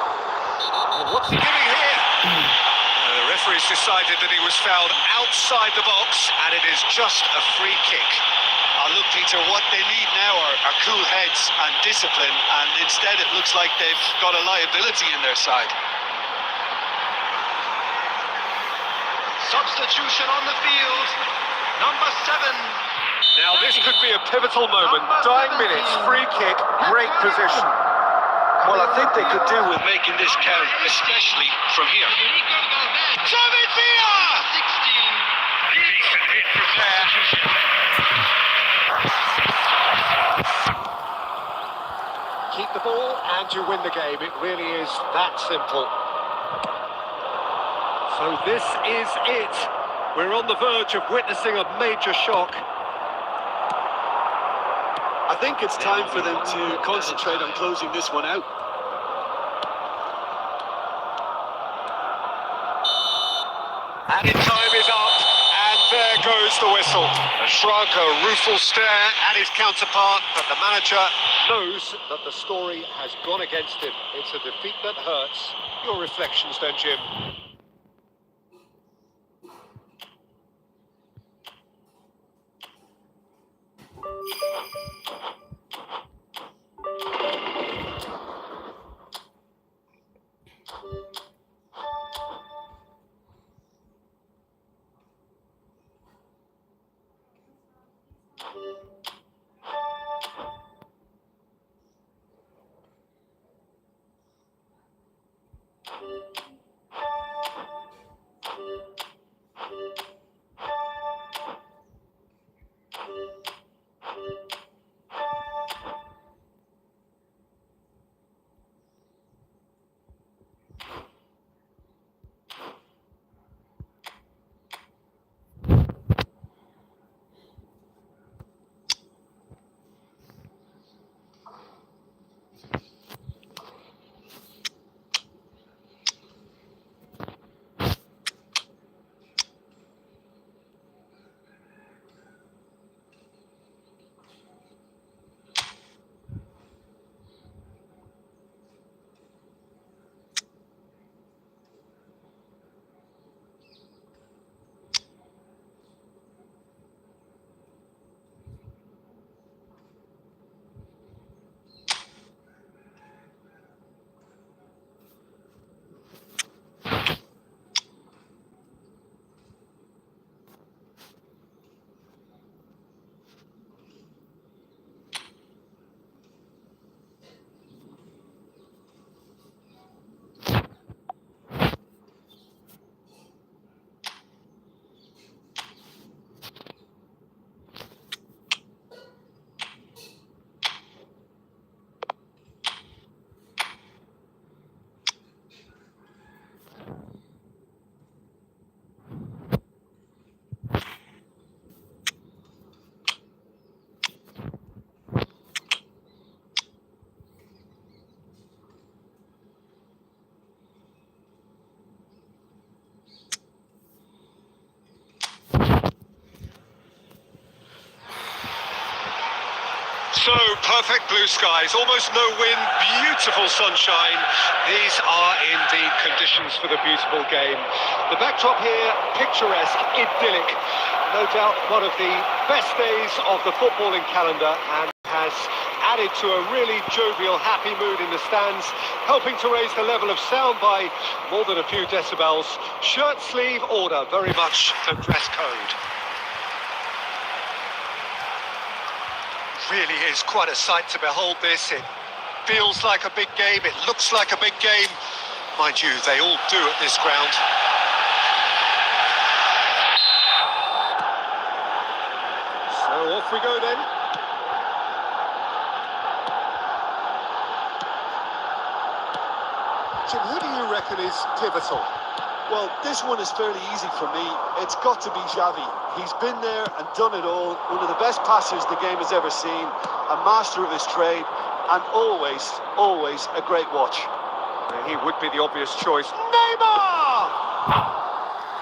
A: And what's he doing here? The referee's decided that he was fouled outside the box, and it is just a free kick.
B: Look, Peter, what they need now are cool heads and discipline, and instead it looks like they've got a liability in their side.
D: Substitution on the field. Number 7.
A: Now this could be a pivotal moment. Dying minutes, free kick, great position.
B: Well, I think they could do with making this count, especially from here.
A: David Villa!
D: 16.
A: Decent hit from there. Keep the ball and you win the game. It really is that simple. So this is it. We're on the verge of witnessing a major shock.
C: I think it's time for them to concentrate on closing this one out.
A: Added time is up, and there goes the whistle. A shrug, a rueful stare at his counterpart, but the manager knows that the story has gone against him. It's a defeat that hurts. Your reflections then, Jim? So, perfect blue skies, almost no wind, beautiful sunshine. These are indeed conditions for the beautiful game. The backdrop here, picturesque, idyllic. No doubt one of the best days of the footballing calendar, and has added to a really jovial, happy mood in the stands, helping to raise the level of sound by more than a few decibels. Shirt sleeve order, very much the dress code. Really is quite a sight to behold this. It feels like a big game, it looks like a big game. Mind you, they all do at this ground. we go then. Jim, who do you reckon is pivotal?
C: Well, this one is fairly easy for me. It's got to be Xavi. He's been there and done it all. One of the best passers the game has ever seen. A master of his trade. And always, always a great watch.
A: He would be the obvious choice. Neymar!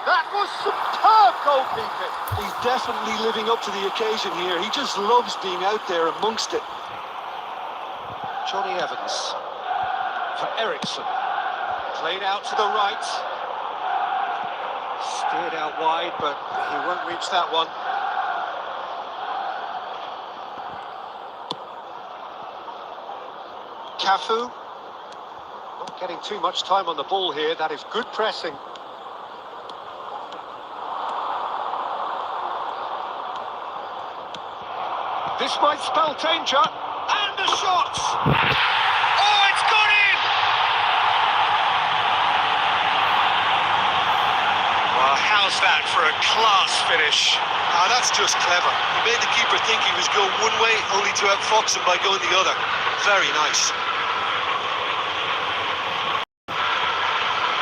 A: That was superb goalkeeping.
C: He's definitely living up to the occasion here. He just loves being out there amongst it.
A: Johnny Evans for Ericsson. Played out to the right. Steered out wide, but he won't reach that one. Cafu. Not getting too much time on the ball here. That is good pressing. This might spell danger. And the shot! Oh, it's gone in! Well, how's that for a class finish?
B: Ah, that's just clever. He made the keeper think he was going one way, only to outfox him by going the other. Very nice.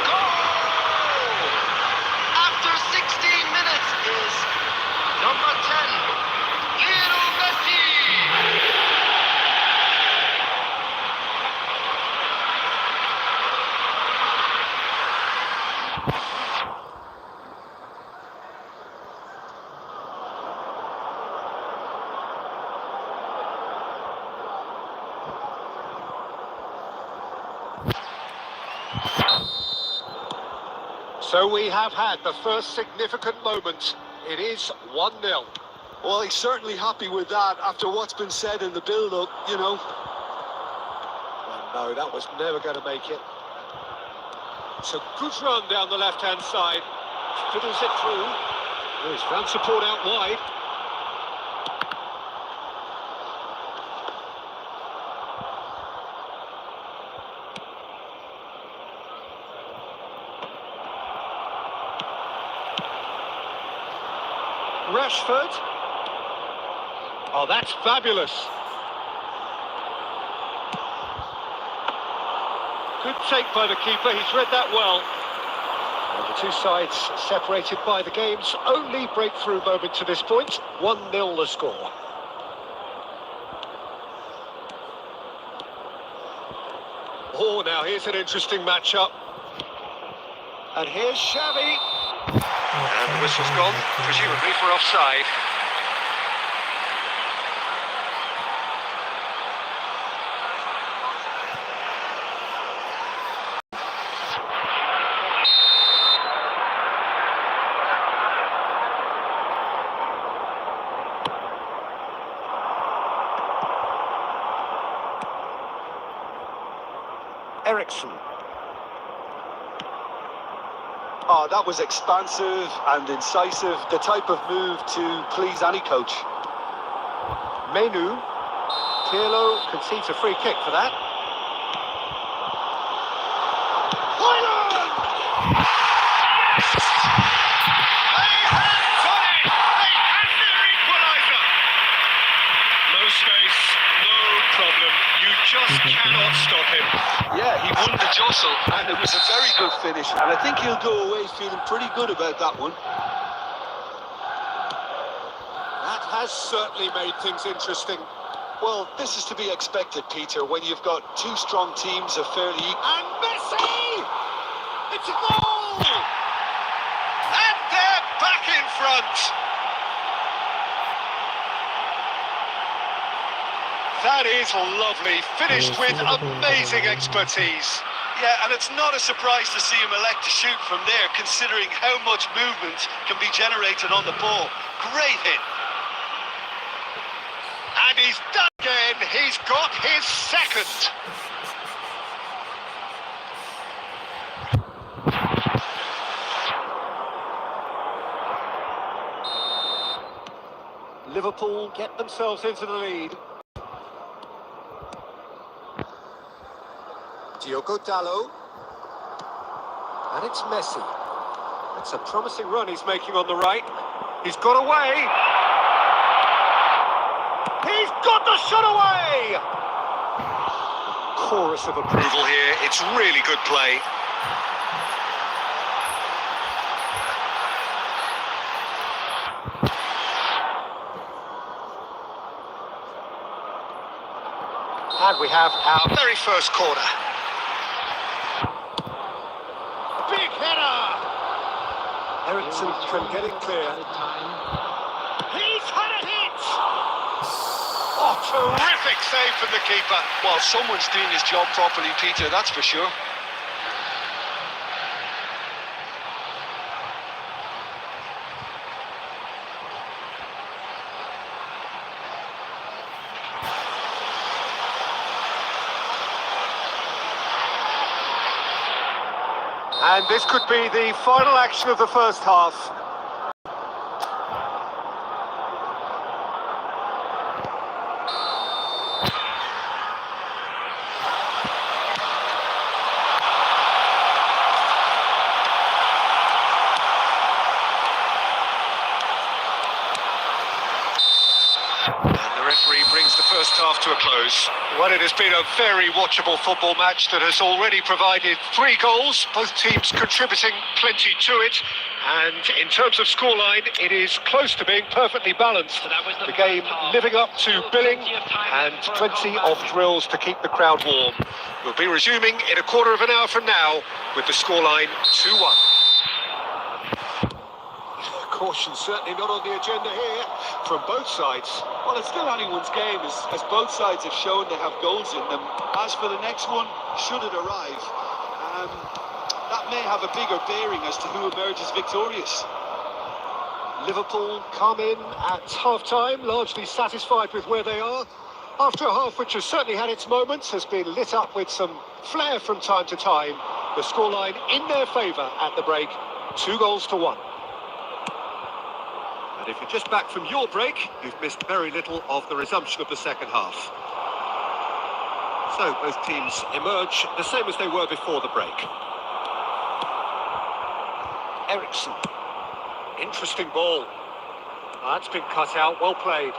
D: Goal! After 16 minutes is number 10, Lionel Messi.
A: So we have had the first significant moment. It is 1-0.
C: Well, he's certainly happy with that after what's been said in the build-up, you know.
A: Well, no, that was never going to make it. It's a good run down the left-hand side. Fiddles it through. There's ground support out wide. Rashford. Oh, that's fabulous. Good take by the keeper, he's read that well. And the two sides separated by the game's only breakthrough moment to this point. 1-0 the score. Oh, now here's an interesting matchup. And here's Xavi. And the whistle's gone, presumably for offside. Ericsson.
C: Oh, that was expansive and incisive, the type of move to please any coach.
A: Menu. Pirlo concedes a free kick for that. Just cannot stop him.
C: Yeah, he won the jostle, and it was a very good finish. And I think he'll go away feeling pretty good about that one.
A: That has certainly made things interesting.
C: Well, this is to be expected, Peter, when you've got two strong teams of fairly equal.
A: And Messi! It's a goal! And they're back in front. That is lovely, finished with amazing expertise.
B: Yeah, and it's not a surprise to see him elect to shoot from there, considering how much movement can be generated on the ball. Great hit.
A: And he's done again, he's got his second. Liverpool get themselves into the lead. Diogo Dalot. And it's Messi. It's a promising run he's making on the right. He's got away. He's got the shot away! Chorus of approval here. It's really good play. And we have our very first corner. Big header! Ericsson can get it clear. He's had a hit! Oh, terrific save from the keeper.
B: Well, someone's doing his job properly, Peter, that's for sure.
A: And this could be the final action of the first half. Brings the first half to a close. Well, it has been a very watchable football match that has already provided 3 goals, both teams contributing plenty to it. And in terms of scoreline, it is close to being perfectly balanced. The game living up to billing and plenty of drills to keep the crowd warm. We'll be resuming in a quarter of an hour from now with the scoreline 2-1. Caution certainly not on the agenda here from both sides.
C: Well, it's still anyone's game, as both sides have shown they have goals in them. As for the next one, should it arrive, that may have a bigger bearing as to who emerges victorious.
A: Liverpool come in at half-time, largely satisfied with where they are. After a half which has certainly had its moments, has been lit up with some flair from time to time. The scoreline in their favour at the break, 2-1. And if you're just back from your break, you've missed very little of the resumption of the second half. So both teams emerge the same as they were before the break. Ericsson. Interesting ball. That's been cut out, well played.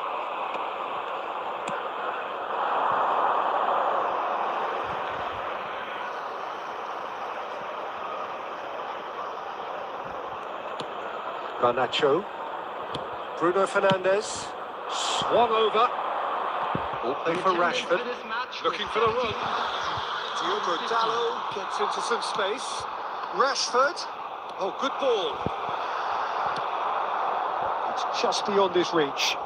A: Garnacho. Bruno Fernandes, swung over, all play for Rashford, looking for the run. Diogo Dalot gets into some space. Rashford, oh, good ball. It's just beyond his reach.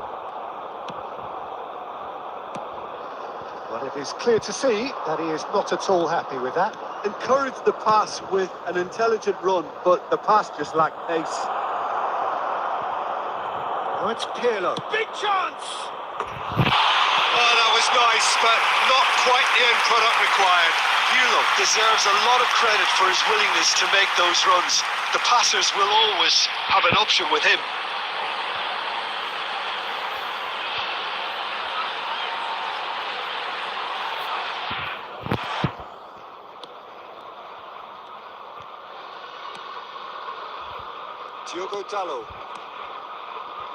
A: Well, it is clear to see that he is not at all happy with that.
C: Encouraged the pass with an intelligent run, but the pass just lacked pace.
A: Oh, it's Pirlo. Big chance!
B: Oh, that was nice, but not quite the end product required. Pirlo deserves a lot of credit for his willingness to make those runs. The passers will always have an option with him.
A: Diogo Dalot.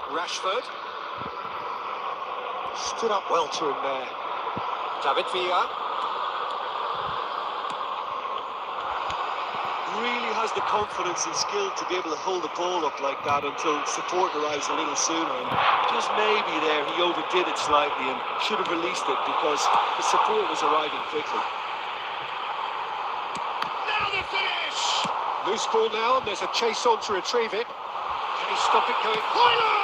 A: Rashford. Stood up well to him there. David Villa.
C: Really has the confidence and skill to be able to hold the ball up like that until support arrives a little sooner. And just maybe there he overdid it slightly and should have released it because the support was arriving quickly.
A: Now the finish! Loose ball now, and there's a chase on to retrieve it. Can he stop it going? Hoyland!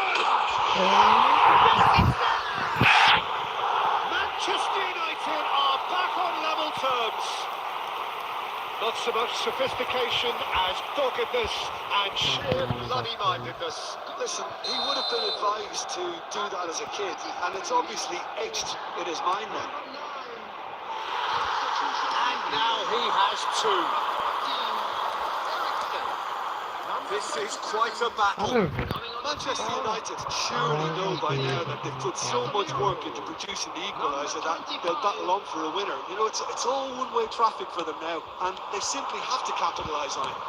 A: Manchester United are back on level terms. Not so much sophistication as doggedness and sheer bloody-mindedness.
C: Listen, he would have been advised to do that as a kid, and it's obviously etched in his mind now.
A: And now he has 2. This is quite a battle.
C: Manchester United surely know by now that they've put so much work into producing the equaliser that they'll battle on for a winner. You know, it's all one-way traffic for them now, and they simply have to capitalise on it.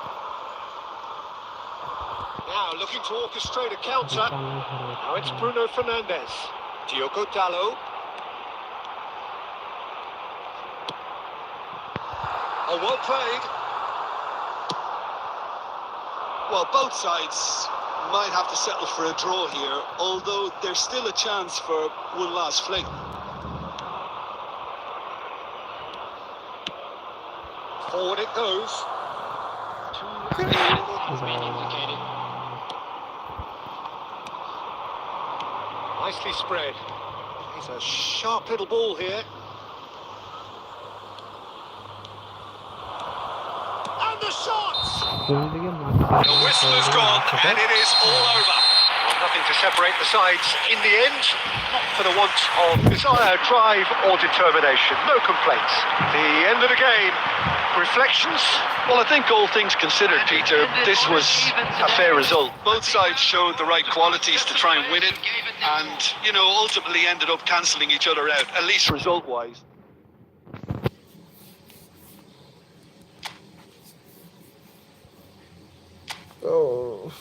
A: Now looking to orchestrate a counter. Now it's Bruno Fernandes. Diogo Dallo. Oh, well played.
C: Well, both sides might have to settle for a draw here, although there's still a chance for one last fling.
A: Forward it goes.
D: Has been indicated.
A: Nicely spread. It's a sharp little ball here. And the shots! The whistle has gone, and it is all over. Well, nothing to separate the sides in the end, not for the want of desire, drive or determination. No complaints. The end of the game. Reflections?
B: Well, I think all things considered, Peter, this was a fair result.
C: Both sides showed the right qualities to try and win it, and, you know, ultimately ended up cancelling each other out, at least result-wise.
E: Oh.